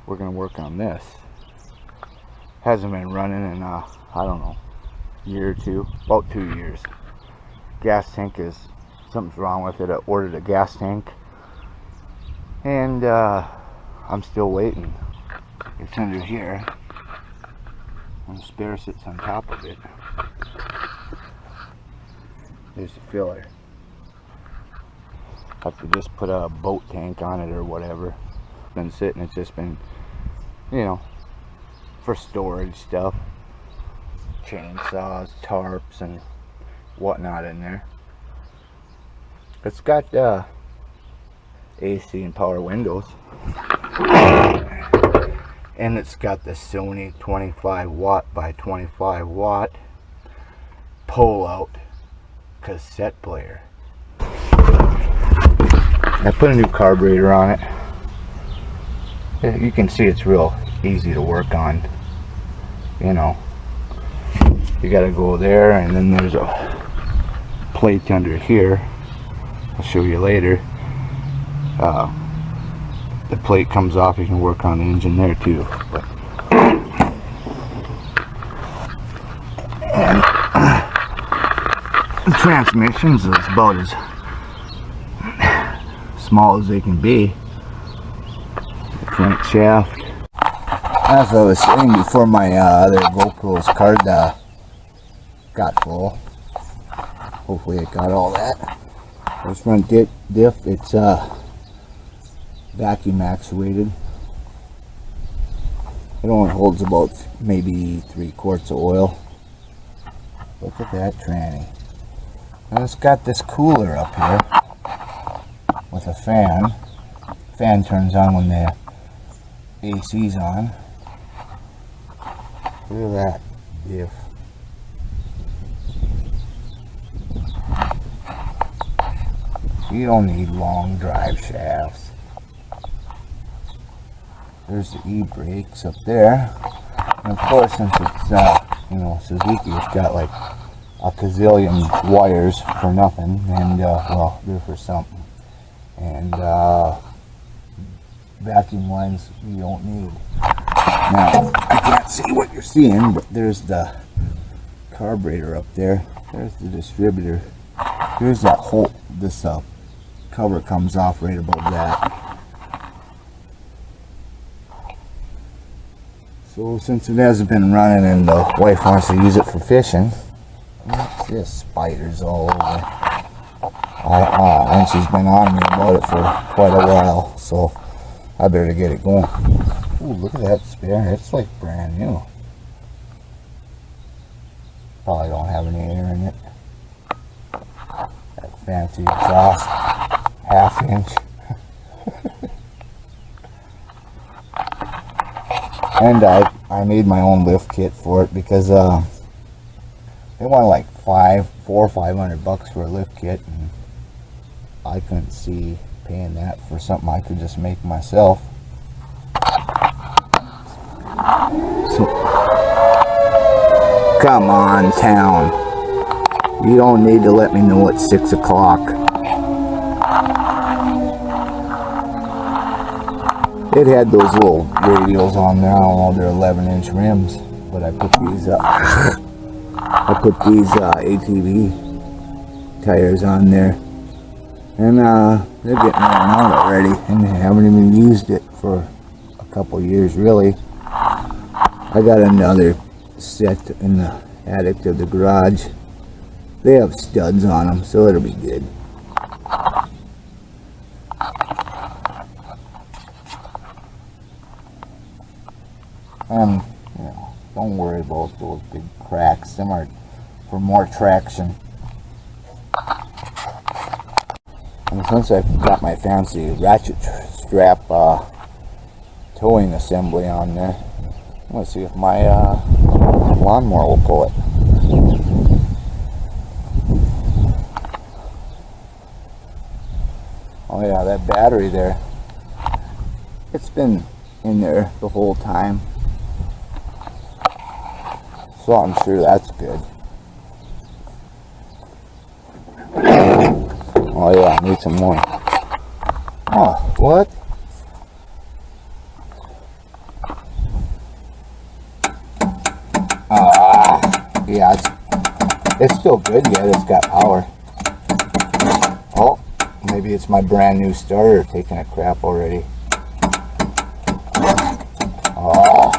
we're gonna work on this. Hasn't been running in I don't know, year or two, about 2 years. Gas tank is, something's wrong with it. I ordered a gas tank, and I'm still waiting. It's under here, and the spare sits on top of it. There's the filler. Have to just put a boat tank on it or whatever. Been sitting, it's just been, you know, for storage stuff, chainsaws, tarps, and whatnot in there. It's got AC and power windows, and it's got the Sony 25 watt by 25 watt pull out cassette player. I put a new carburetor on it. You can see it's real easy to work on. You know, you gotta go there, and then there's a plate under here. I'll show you later. The plate comes off, you can work on the engine there too. But, and the transmissions is about as small as they can be. The crankshaft. As I was saying before, my other GoPro's card got full. Hopefully it got all that. This front diff, it's vacuum actuated. It only holds about maybe 3 quarts of oil. Look at that tranny. And it's got this cooler up here with a fan. Fan turns on when the AC's on. Look at that diff. You don't need long drive shafts. There's the e-brakes up there. And of course, since it's you know, Suzuki, it's got like a gazillion wires for nothing, and well, they're for something. And vacuum lines you don't need. Now, I can't see what you're seeing, but there's the carburetor up there. There's the distributor. Here's that hole. This cover comes off right above that. So since it hasn't been running and the wife wants to use it for fishing, it's just spiders all over. And she's been on me about it for quite a while, so I better get it going. Ooh, look at that spare. It's like brand new. Probably don't have any air in it. That fancy exhaust, 1/2 inch. And I made my own lift kit for it because they wanted like $400 or $500 for a lift kit, and I couldn't see paying that for something I could just make myself. So, come on, town. You don't need to let me know it's 6 o'clock. It had those little radials on there. I don't know, they're 11-inch rims, but I put these ATV tires on there, and they're getting worn out already, and they haven't even used it for a couple years really. I got another set in the attic of the garage. They have studs on them, so it'll be good. You know, don't worry about those big cracks. Them are for more traction. And since I've got my fancy ratchet strap towing assembly on there, let's see if my lawnmower will pull it. Oh yeah, that battery there, it's been in there the whole time, so I'm sure that's good. Oh yeah, I need some more. Oh, what? yeah, it's still good yet. It's got power. Oh, maybe it's my brand new starter taking a crap already. Oh.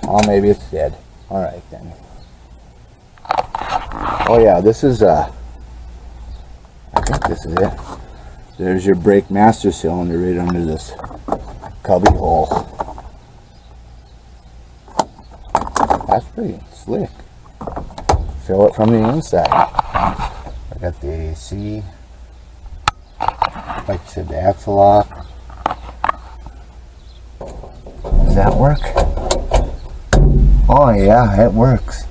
Oh, maybe it's dead. Alright then. Oh yeah, this is I think this is it. There's your brake master cylinder right under this cubby hole. That's pretty slick. Fill it from the inside. I got the AC. Like I said, the axle lock. Does that work? Oh yeah, it works.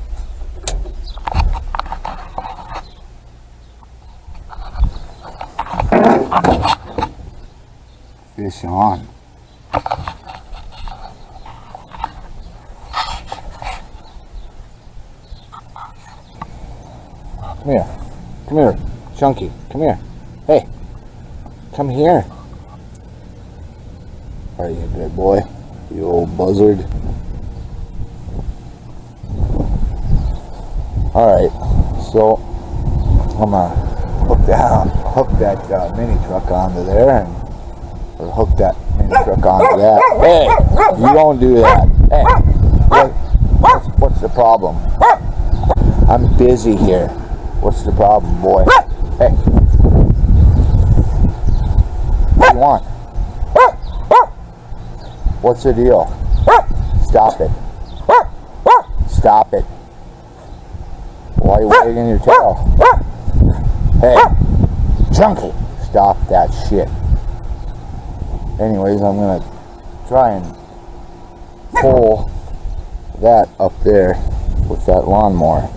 Fish on. Come here. Come here, Chunky. Come here. Hey. Come here. Are you a good boy? You old buzzard. Alright, so I'm gonna hook that mini truck onto there, or hook that mini truck onto that. Hey, you don't do that. Hey, what's the problem? I'm busy here. What's the problem, boy? Hey, what do you want? What's the deal? Stop it. Stop it. Why are you wagging your tail? Hey, Chunky, stop that shit. Anyways, I'm gonna try and pull that up there with that lawnmower.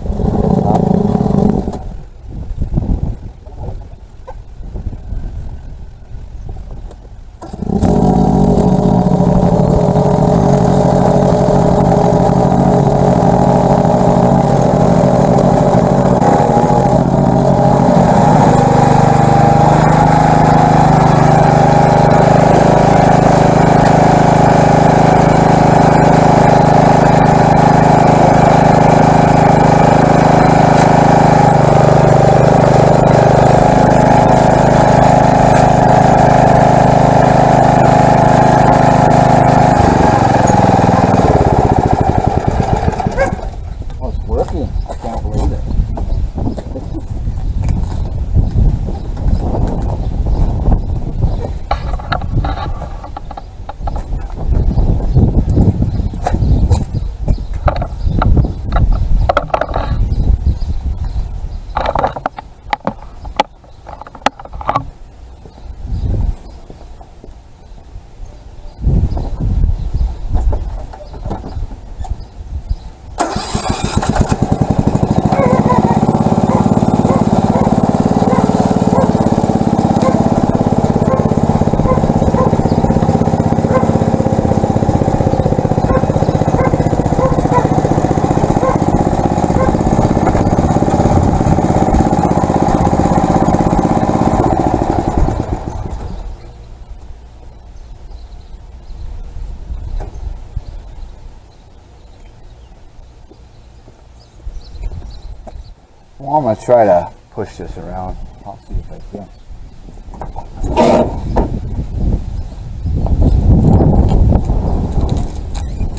Well, I'm going to try to push this around. I'll see if I can.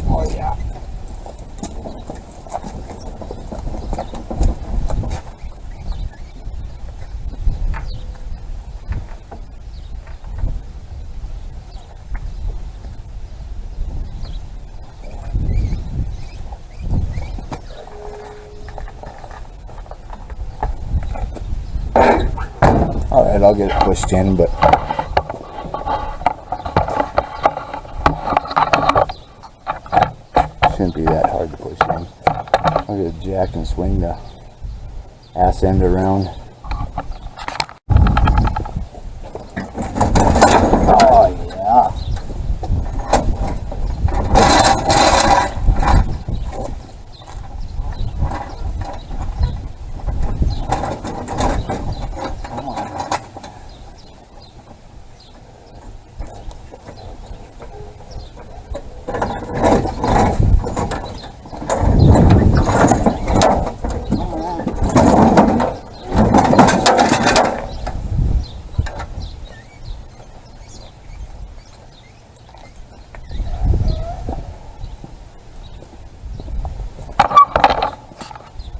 Oh, yeah. Alright, I'll get it pushed in, but shouldn't be that hard to push in. I'll get a jack and swing the ass end around. Oh yeah.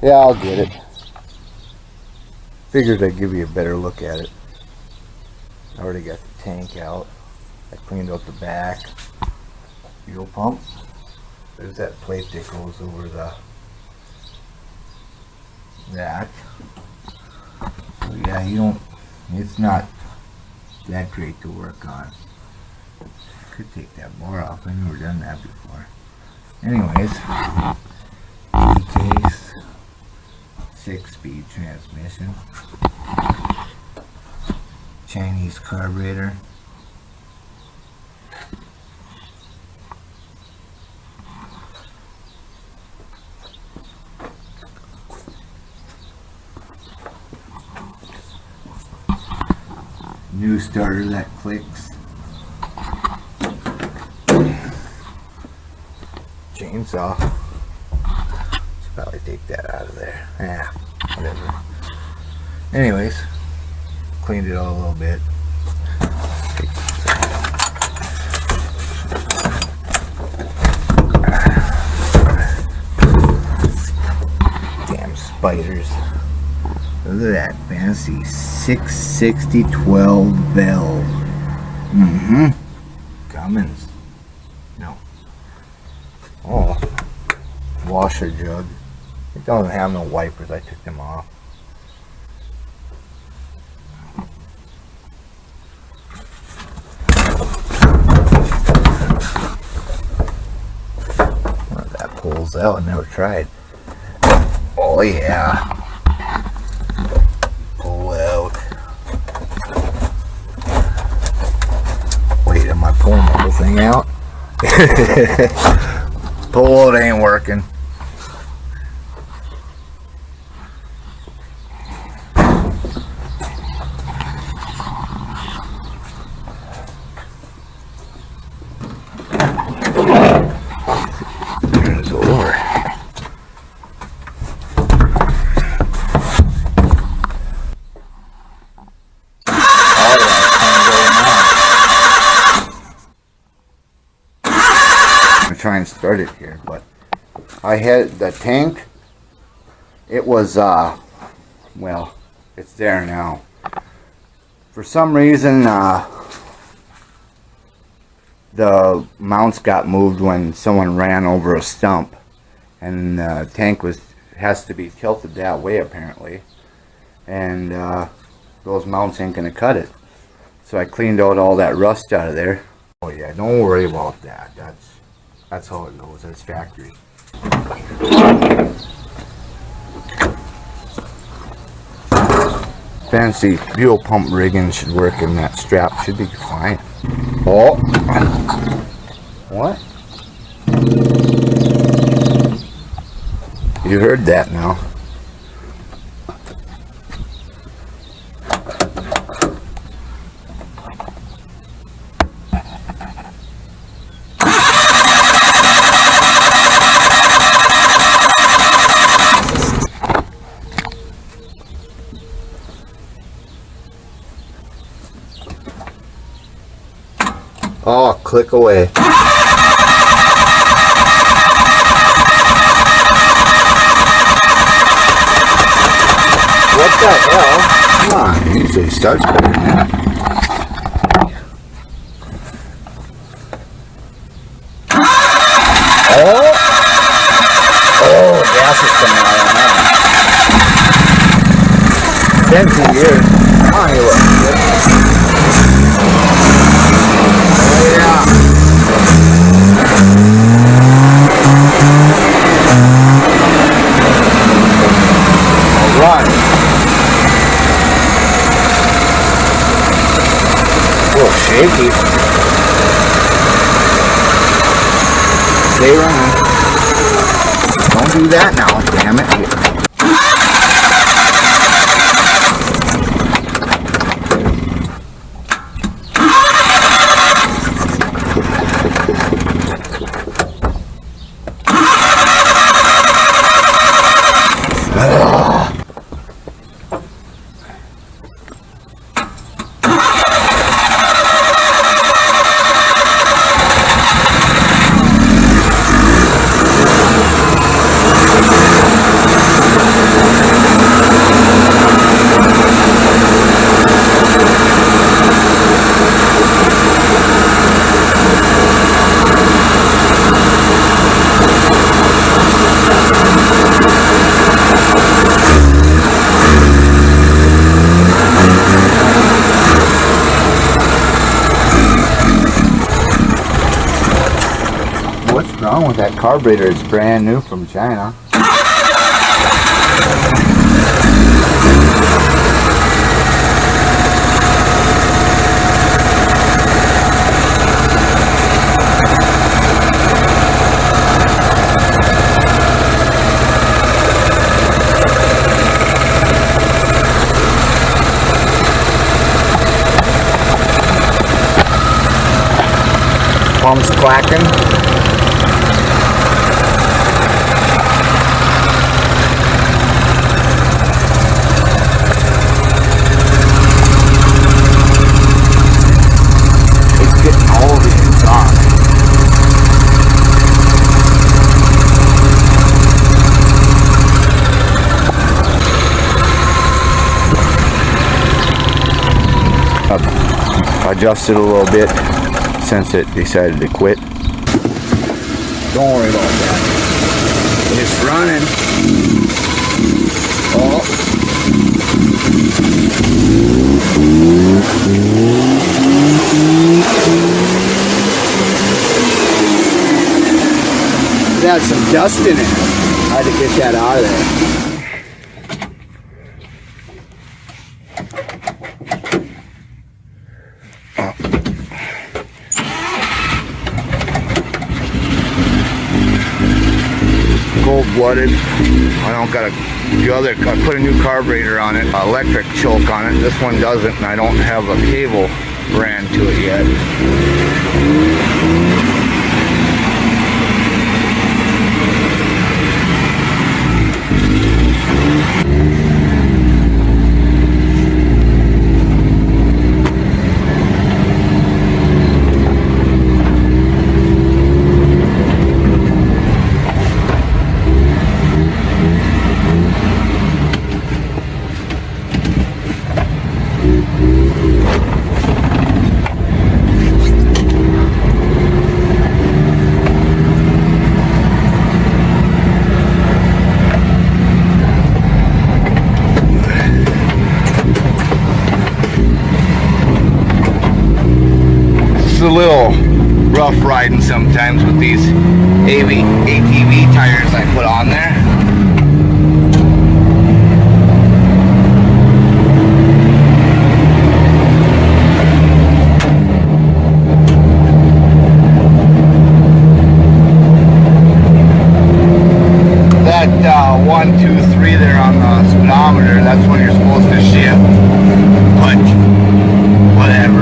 Yeah, I'll get it. Figured I'd give you a better look at it. I already got the tank out. I cleaned out the back. Fuel pump. There's that plate that goes over that. So yeah, it's not that great to work on. Could take that bar off. I've never done that before. Anyways, case, 6-speed transmission, Chinese carburetor. New starter that clicks. Chainsaw. Should probably take that out of there. Yeah, whatever. Anyways, cleaned it all a little bit. Damn spiders. Look at that fancy 660 12 valve. Cummins. No. Oh, washer jug. It doesn't have no wipers. I took them off. Well, that pulls out. I never tried. Oh yeah. Pull out. Wait, am I pulling the whole thing out? Pull it ain't working. Turn it over. Try and start it here, but I had the tank. It was well, it's there now. For some reason the mounts got moved when someone ran over a stump, and the tank has to be tilted that way apparently, and those mounts ain't gonna cut it. So I cleaned out all that rust out of there. Oh yeah, don't worry about that. That's how it goes. That's factory. Fancy fuel pump rigging should work, and that strap should be fine. Oh, what? You heard that now. Oh, click away. What the hell? Come on, it usually starts better than that. Oh! Oh, gas is coming out on that. Been 2 years. Come on, you look good. Yeah. All right. A little shaky. Stay running. Don't do that now, damn it. wrong with that carburetor. It's brand new from China. Pump's clacking. It's getting all of the exhaust. Adjusted a little bit since it decided to quit. Don't worry about that. It's running. Oh. It had some dust in it. I had to get that out of there. Cold-blooded. I don't got I put a new carburetor on it, electric choke on it. This one doesn't, and I don't have a cable ran to it yet. A little rough riding sometimes with these ATV tires I put on there. That 1, 2, 3 there on the speedometer, that's when you're supposed to shift, but whatever.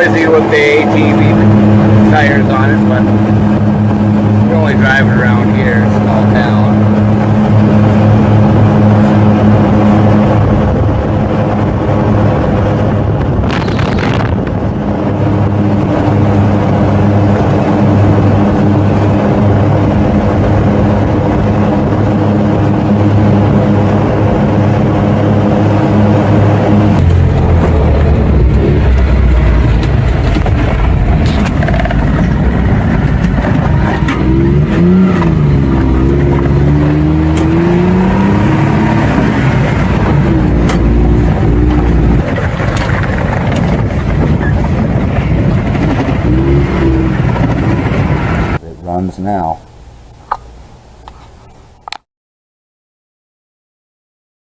noisy with the ATV tires on it, but we're only driving around here, small town. Runs now.